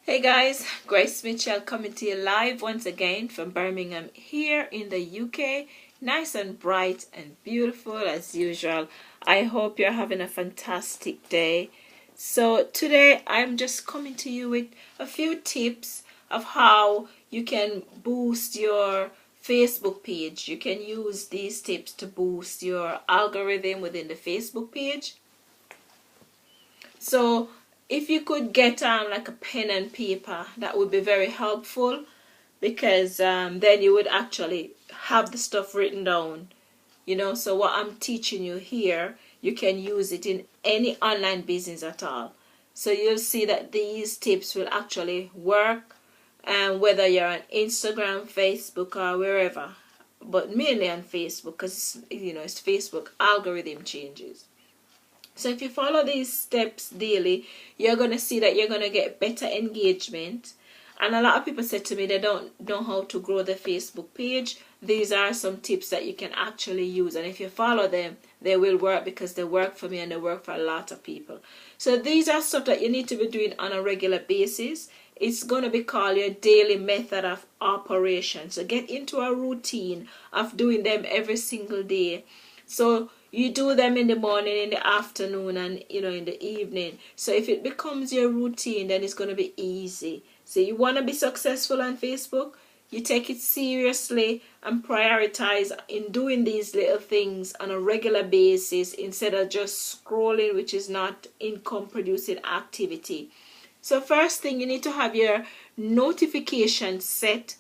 Hey guys, Grace Mitchell coming to you live once again from Birmingham here in the UK. Nice and bright and beautiful as usual. I hope you're having a fantastic day. So today I'm just coming to you with a few tips of how you can boost your Facebook page. You can use these tips to boost your algorithm within the Facebook page. So if you could get like a pen and paper, that would be very helpful, because then you would actually have the stuff written down. So what I'm teaching you here, you can use it in any online business at all. So you'll see that these tips will actually work, and whether you're on Instagram, Facebook, or wherever, but mainly on Facebook, because it's Facebook algorithm changes. So if you follow these steps daily, you're going to see that you're going to get better engagement. And a lot of people said to me they don't know how to grow the Facebook page. These are some tips that you can actually use. And if you follow them, they will work, because they work for me and they work for a lot of people. So these are stuff that you need to be doing on a regular basis. It's going to be called your daily method of operation. So get into a routine of doing them every single day. So you do them in the morning, in the afternoon, and in the evening. So if it becomes your routine, then it's going to be easy. So you want to be successful on Facebook, you take it seriously and prioritize in doing these little things on a regular basis, instead of just scrolling, which is not income producing activity. So first thing, you need to have your notifications set.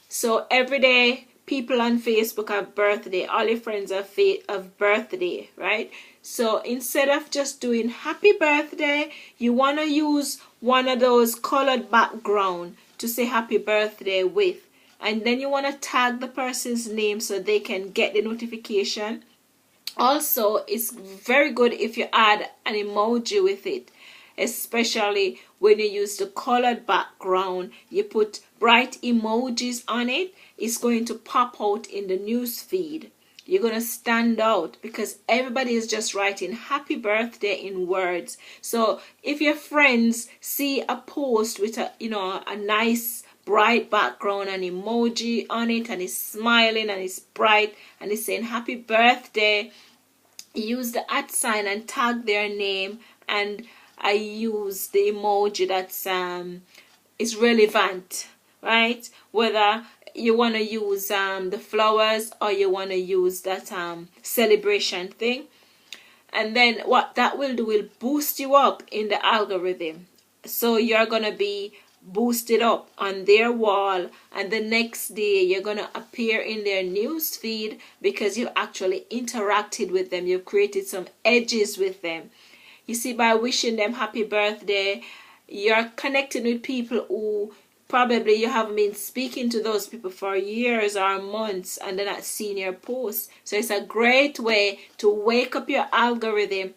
So every day, people on Facebook have birthday, all your friends have birthday, right? So instead of just doing happy birthday, you want to use one of those colored background to say happy birthday with. And then you want to tag the person's name so they can get the notification. Also, it's very good if you add an emoji with it, especially when you use the colored background. You put bright emojis on it, it's going to pop out in the news feed. You're going to stand out, because everybody is just writing happy birthday in words. So if your friends see a post with a nice bright background and emoji on it, and it's smiling and it's bright and it's saying happy birthday, use the @ sign and tag their name. And I use the emoji that's is relevant, right? Whether you want to use the flowers, or you want to use that celebration thing. And then what that will do will boost you up in the algorithm. So you're going to be boosted up on their wall, and the next day you're going to appear in their news feed, because you actually interacted with them. You've created some edges with them. You see, by wishing them happy birthday, you're connecting with people who probably you haven't been speaking to those people for years or months, and they're not seeing your posts. So it's a great way to wake up your algorithm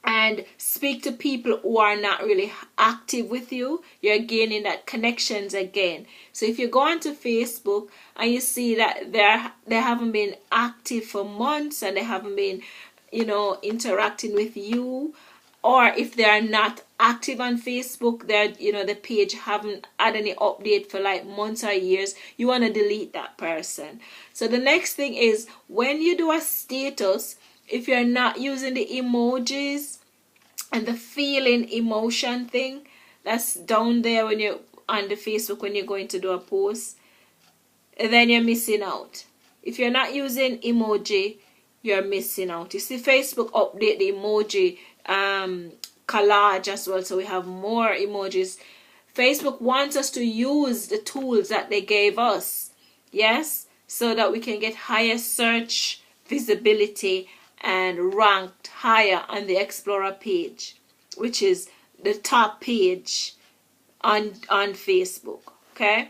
and speak to people who are not really active with you. You're gaining that connections again. So if you go onto Facebook and you see that they haven't been active for months, and they haven't been interacting with you, or if they are not active on Facebook, they're the page haven't had any update for like months or years, you want to delete that person. So the next thing is, when you do a status, if you're not using the emojis and the feeling emotion thing that's down there when you're on the Facebook, when you're going to do a post, then you're missing out. If you're not using emoji, you're missing out. You see, Facebook update the emoji collage as well, so we have more emojis. Facebook wants us to use the tools that they gave us, yes, so that we can get higher search visibility and ranked higher on the Explorer page, which is the top page on Facebook. Okay,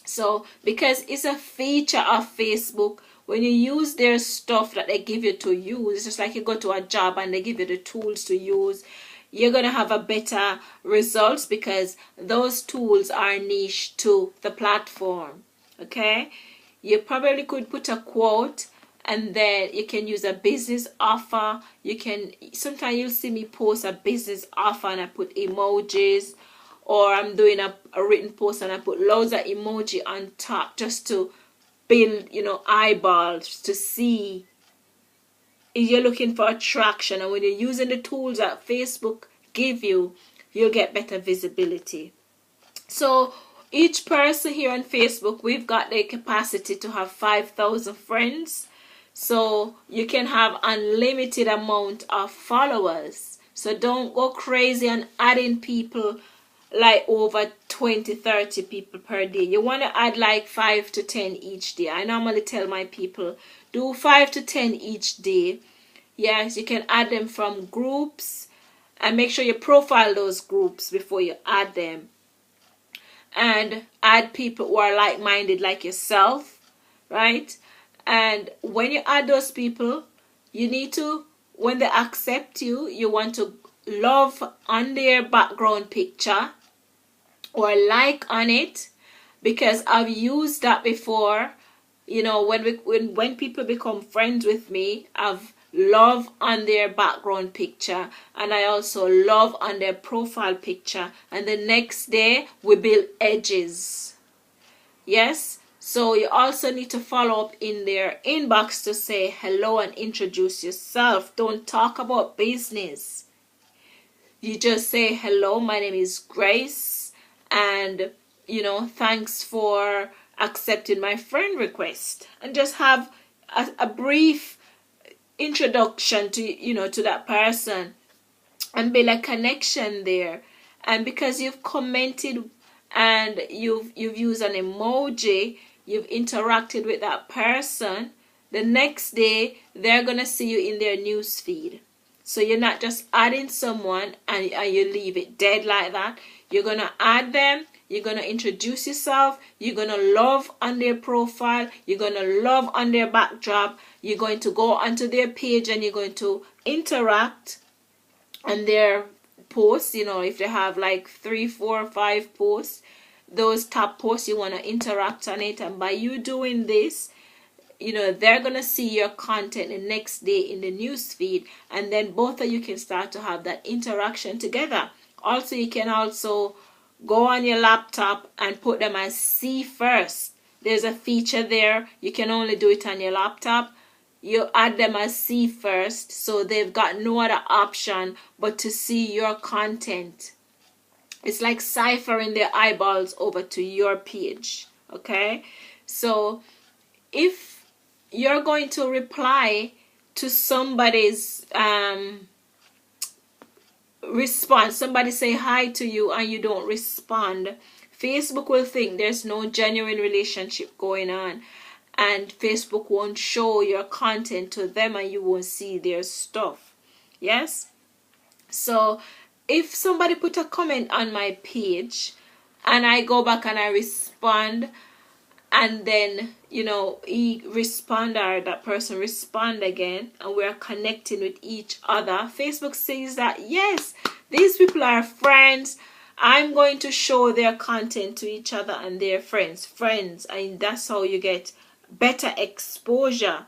so because it's a feature of Facebook, when you use their stuff that they give you to use, it's just like you go to a job and they give you the tools to use, you're going to have a better results, because those tools are niche to the platform. Okay, you probably could put a quote, and then you can use a business offer. Sometimes you'll see me post a business offer and I put emojis, or I'm doing a written post and I put loads of emoji on top just to build, eyeballs to see if you're looking for attraction. And when you're using the tools that Facebook give you, you'll get better visibility. So each person here on Facebook, we've got the capacity to have 5,000 friends. So you can have unlimited amount of followers. So don't go crazy on adding people like over 20-30 people per day. You want to add like 5 to 10 each day. I normally tell my people, do 5 to 10 each day. Yes, you can add them from groups, and make sure you profile those groups before you add them. And add people who are like-minded like yourself, right? And when you add those people, you need to, when they accept you, you want to love on their background picture or like on it, because I've used that before. When people become friends with me, I've love on their background picture, and I also love on their profile picture, and the next day we build edges. Yes, so you also need to follow up in their inbox to say hello and introduce yourself. Don't talk about business. You just say hello, my name is Grace, and thanks for accepting my friend request, and just have a brief introduction to that person and build a connection there. And because you've commented and you've used an emoji, you've interacted with that person, the next day they're gonna see you in their news feed. So you're not just adding someone and you leave it dead like that. You're gonna add them, you're gonna introduce yourself, you're gonna love on their profile, you're gonna love on their backdrop, you're going to go onto their page and you're going to interact on their posts. If they have like 3, 4, 5 posts, those top posts, you want to interact on it. And by you doing this, they're gonna see your content the next day in the news feed, and then both of you can start to have that interaction together. Also, you can also go on your laptop and put them as see first. There's a feature there. You can only do it on your laptop. You add them as see first, so they've got no other option but to see your content. It's like ciphering their eyeballs over to your page. Okay, so if you're going to reply to somebody's response, somebody say hi to you and you don't respond, Facebook will think there's no genuine relationship going on, and Facebook won't show your content to them and you won't see their stuff. Yes, so if somebody put a comment on my page and I go back and I respond, and then he respond, or that person respond again, and we're connecting with each other, Facebook says that yes, these people are friends. I'm going to show their content to each other and their friends, and that's how you get better exposure.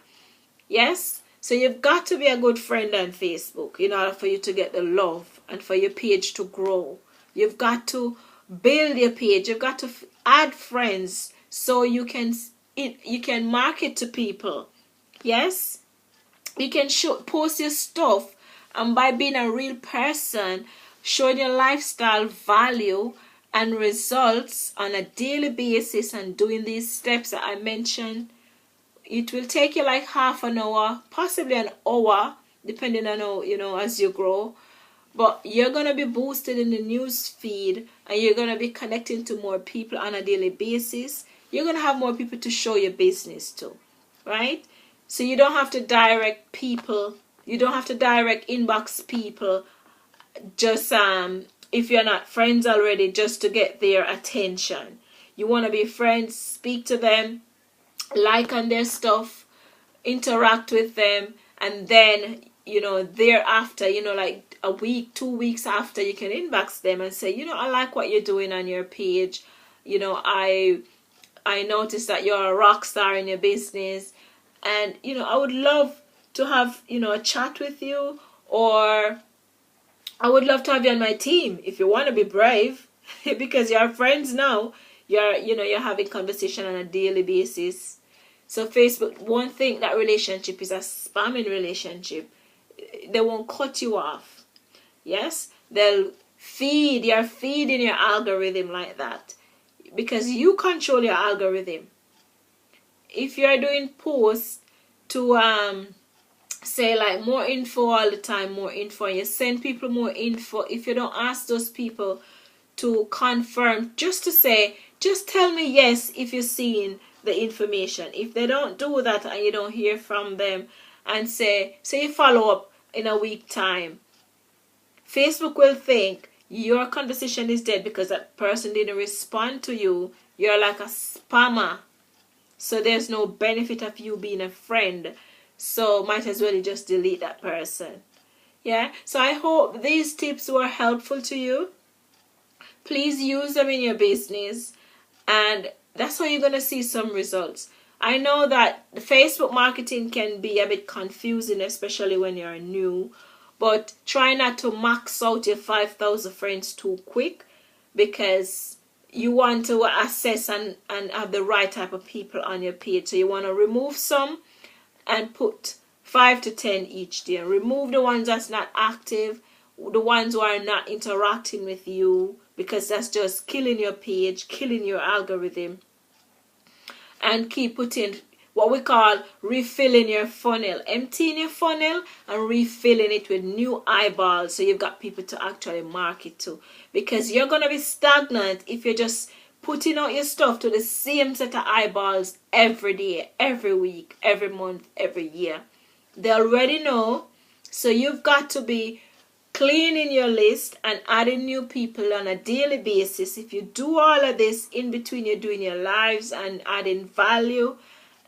Yes, so you've got to be a good friend on Facebook in order for you to get the love and for your page to grow. You've got to build your page. You've got to add friends so you can market to people. Yes, you can post your stuff, and by being a real person, showing your lifestyle value and results on a daily basis, and doing these steps that I mentioned, it will take you like half an hour, possibly an hour, depending on how, as you grow. But you're going to be boosted in the news feed, and you're going to be connecting to more people on a daily basis. You're going to have more people to show your business to, right? So you don't have to direct people. You don't have to direct inbox people just if you're not friends already, just to get their attention. You want to be friends, speak to them, like on their stuff, interact with them, and then thereafter, like a week, 2 weeks after, you can inbox them and say, I like what you're doing on your page. I noticed that you're a rock star in your business, and I would love to have a chat with you, or I would love to have you on my team if you want to be brave. because you're friends now. You're having conversation on a daily basis. So Facebook won't think that relationship is a spamming relationship. They won't cut you off. Yes, you're feeding your algorithm like that, because you control your algorithm. If you're doing posts to say like more info all the time, more info, and you send people more info, if you don't ask those people to confirm, just to say, just tell me yes if you're seeing the information. If they don't do that and you don't hear from them, and say you follow up in a week time, Facebook will think your conversation is dead because that person didn't respond to you. You're like a spammer. So there's no benefit of you being a friend. So might as well just delete that person. Yeah. So I hope these tips were helpful to you. Please use them in your business, and that's how you're going to see some results. I know that the Facebook marketing can be a bit confusing, especially when you're new, but try not to max out your 5,000 friends too quick, because you want to assess and have the right type of people on your page. So you want to remove some and put 5 to 10 each day. Remove the ones that's not active, the ones who are not interacting with you, because that's just killing your page, killing your algorithm. And keep putting what we call refilling your funnel, emptying your funnel and refilling it with new eyeballs, so you've got people to actually market to. Because you're going to be stagnant if you're just putting out your stuff to the same set of eyeballs every day, every week, every month, every year. They already know. So you've got to be cleaning your list and adding new people on a daily basis. If you do all of this in between, you're doing your lives and adding value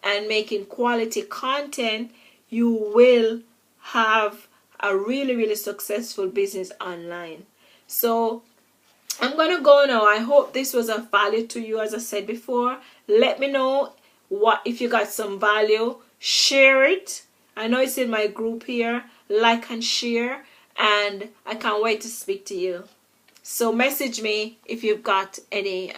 and making quality content, you will have a really, really successful business online. So I'm going to go now. I hope this was of value to you. As I said before, let me know if you got some value. Share it. I know it's in my group here. Like and share. And I can't wait to speak to you. So message me if you've got any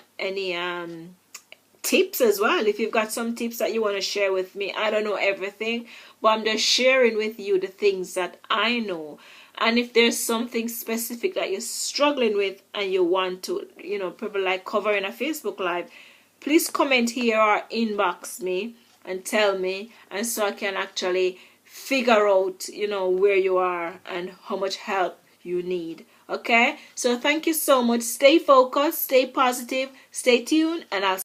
tips as well. If you've got some tips that you want to share with me. I don't know everything, but I'm just sharing with you the things that I know. And if there's something specific that you're struggling with and you want to, probably like covering a Facebook Live, please comment here or inbox me and tell me, and so I can actually figure out, where you are and how much help you need. Okay? So thank you so much. Stay focused, stay positive, stay tuned, and I'll